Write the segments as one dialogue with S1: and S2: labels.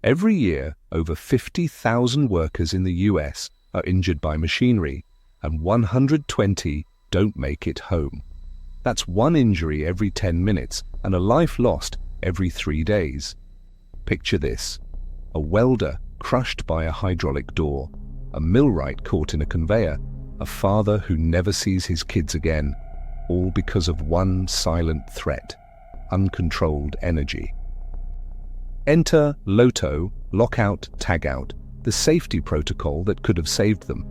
S1: Every year, over 50,000 workers in the US are injured by machinery, and 120 don't make it home. That's one injury every 10 minutes and a life lost every 3 days. Picture this: a welder crushed by a hydraulic door, a millwright caught in a conveyor, a father who never sees his kids again, all because of one silent threat: uncontrolled energy. Enter LOTO, Lockout, Tagout, the safety protocol that could have saved them.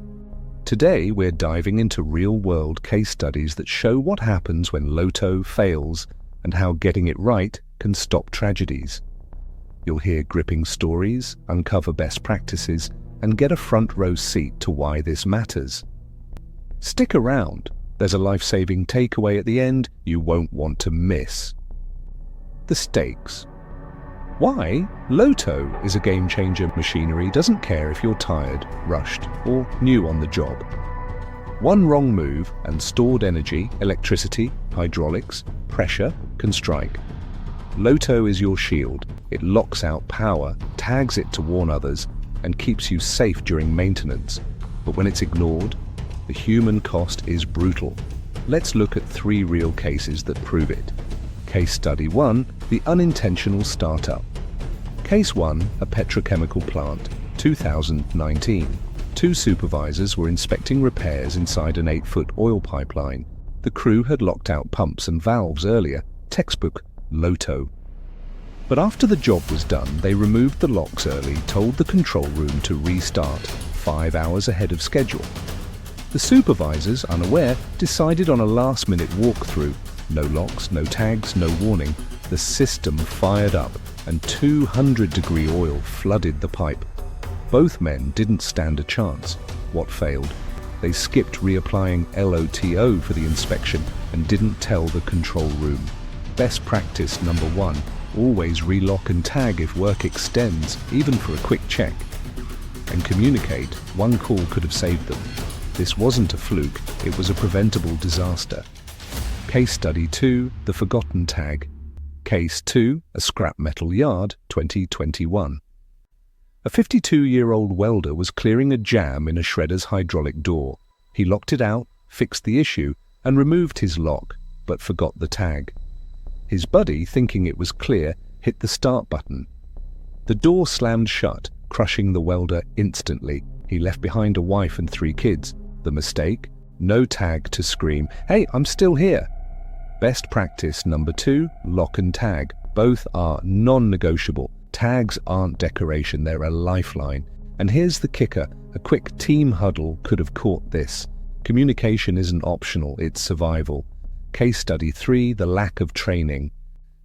S1: Today we're diving into real-world case studies that show what happens when LOTO fails and how getting it right can stop tragedies. You'll hear gripping stories, uncover best practices, and get a front-row seat to why this matters. Stick around. There's a life-saving takeaway at the end you won't want to miss. The stakes. Why LOTO is a game-changer. Machinery doesn't care if you're tired, rushed, or new on the job. One wrong move and stored energy, electricity, hydraulics, pressure can strike. LOTO is your shield. It locks out power, tags it to warn others, and keeps you safe during maintenance. But when it's ignored, the human cost is brutal. Let's look at 3 real cases that prove it. Case Study 1, the unintentional startup. Case 1, a petrochemical plant, 2019. 2 supervisors were inspecting repairs inside an 8-foot oil pipeline. The crew had locked out pumps and valves earlier, textbook LOTO. But after the job was done, they removed the locks early, told the control room to restart, 5 hours ahead of schedule. The supervisors, unaware, decided on a last-minute walkthrough. No locks, no tags, no warning. The system fired up, and 200-degree oil flooded the pipe. Both men didn't stand a chance. What failed? They skipped reapplying LOTO for the inspection and didn't tell the control room. Best practice number 1, always relock and tag if work extends, even for a quick check. And communicate. One call could have saved them. This wasn't a fluke, it was a preventable disaster. Case Study 2, the forgotten tag. Case 2, a scrap metal yard, 2021. A 52-year-old welder was clearing a jam in a shredder's hydraulic door. He locked it out, fixed the issue, and removed his lock, but forgot the tag. His buddy, thinking it was clear, hit the start button. The door slammed shut, crushing the welder instantly. He left behind a wife and 3 kids. The mistake? No tag to scream, "Hey, I'm still here!" Best practice number 2, lock and tag. Both are non-negotiable. Tags aren't decoration, they're a lifeline. And here's the kicker, a quick team huddle could have caught this. Communication isn't optional, it's survival. Case Study 3, the lack of training.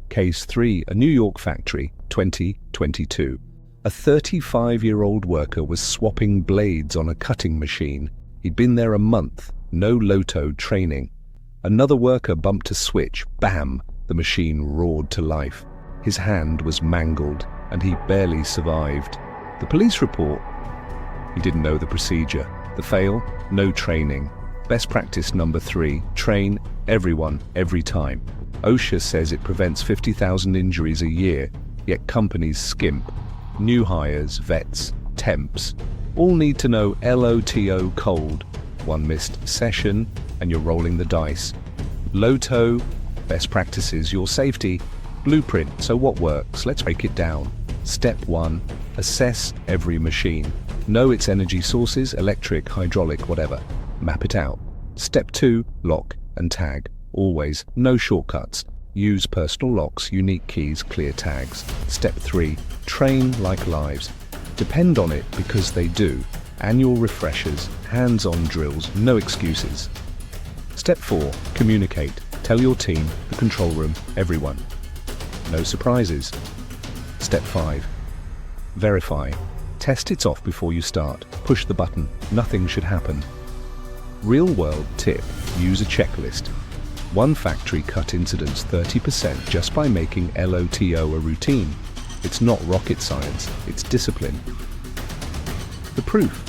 S1: Case 3, a New York factory, 2022. A 35-year-old worker was swapping blades on a cutting machine. He'd been there a month, no LOTO training. Another worker bumped a switch, bam, the machine roared to life. His hand was mangled, and he barely survived. The police report? He didn't know the procedure. The fail? No training. Best practice number 3, train everyone, every time. OSHA says it prevents 50,000 injuries a year, yet companies skimp. New hires, vets, temps, all need to know LOTO cold. One missed session, and you're rolling the dice. LOTO, best practices, your safety. Blueprint, so what works? Let's break it down. Step 1, assess every machine. Know its energy sources, electric, hydraulic, whatever. Map it out. Step 2, lock and tag. Always, no shortcuts. Use personal locks, unique keys, clear tags. Step 3, train like lives. Depend on it because they do. Annual refreshers, hands-on drills, no excuses. Step 4, communicate. Tell your team, the control room, everyone. No surprises. Step 5, verify. Test it's off before you start. Push the button. Nothing should happen. Real-world tip, use a checklist. One factory cut incidents 30% just by making LOTO a routine. It's not rocket science, it's discipline. The proof.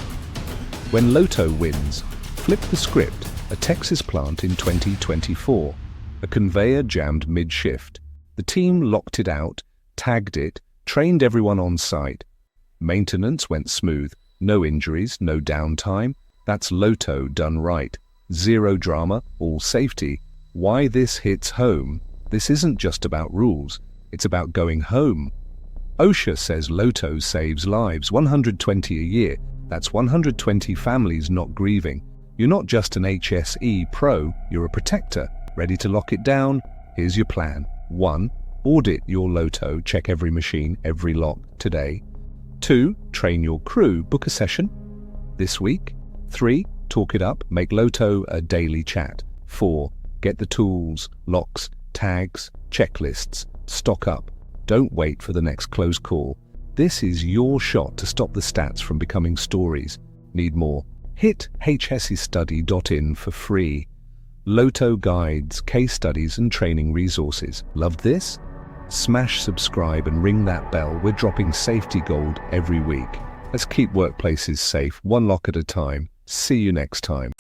S1: When LOTO wins, flip the script. A Texas plant in 2024. A conveyor jammed mid-shift. The team locked it out, tagged it, trained everyone on site. Maintenance went smooth. No injuries, no downtime. That's LOTO done right. Zero drama, all safety. Why this hits home? This isn't just about rules. It's about going home. OSHA says LOTO saves lives, 120 a year. That's 120 families not grieving. You're not just an HSE pro, you're a protector. Ready to lock it down? Here's your plan. 1. Audit your LOTO, check every machine, every lock today. 2. Train your crew, book a session this week. 3. Talk it up, make LOTO a daily chat. 4. Get the tools, locks, tags, checklists, stock up. Don't wait for the next close call. This is your shot to stop the stats from becoming stories. Need more? Hit hsestudy.in for free. LOTO guides, case studies and training resources. Loved this? Smash subscribe and ring that bell. We're dropping safety gold every week. Let's keep workplaces safe, one lock at a time. See you next time.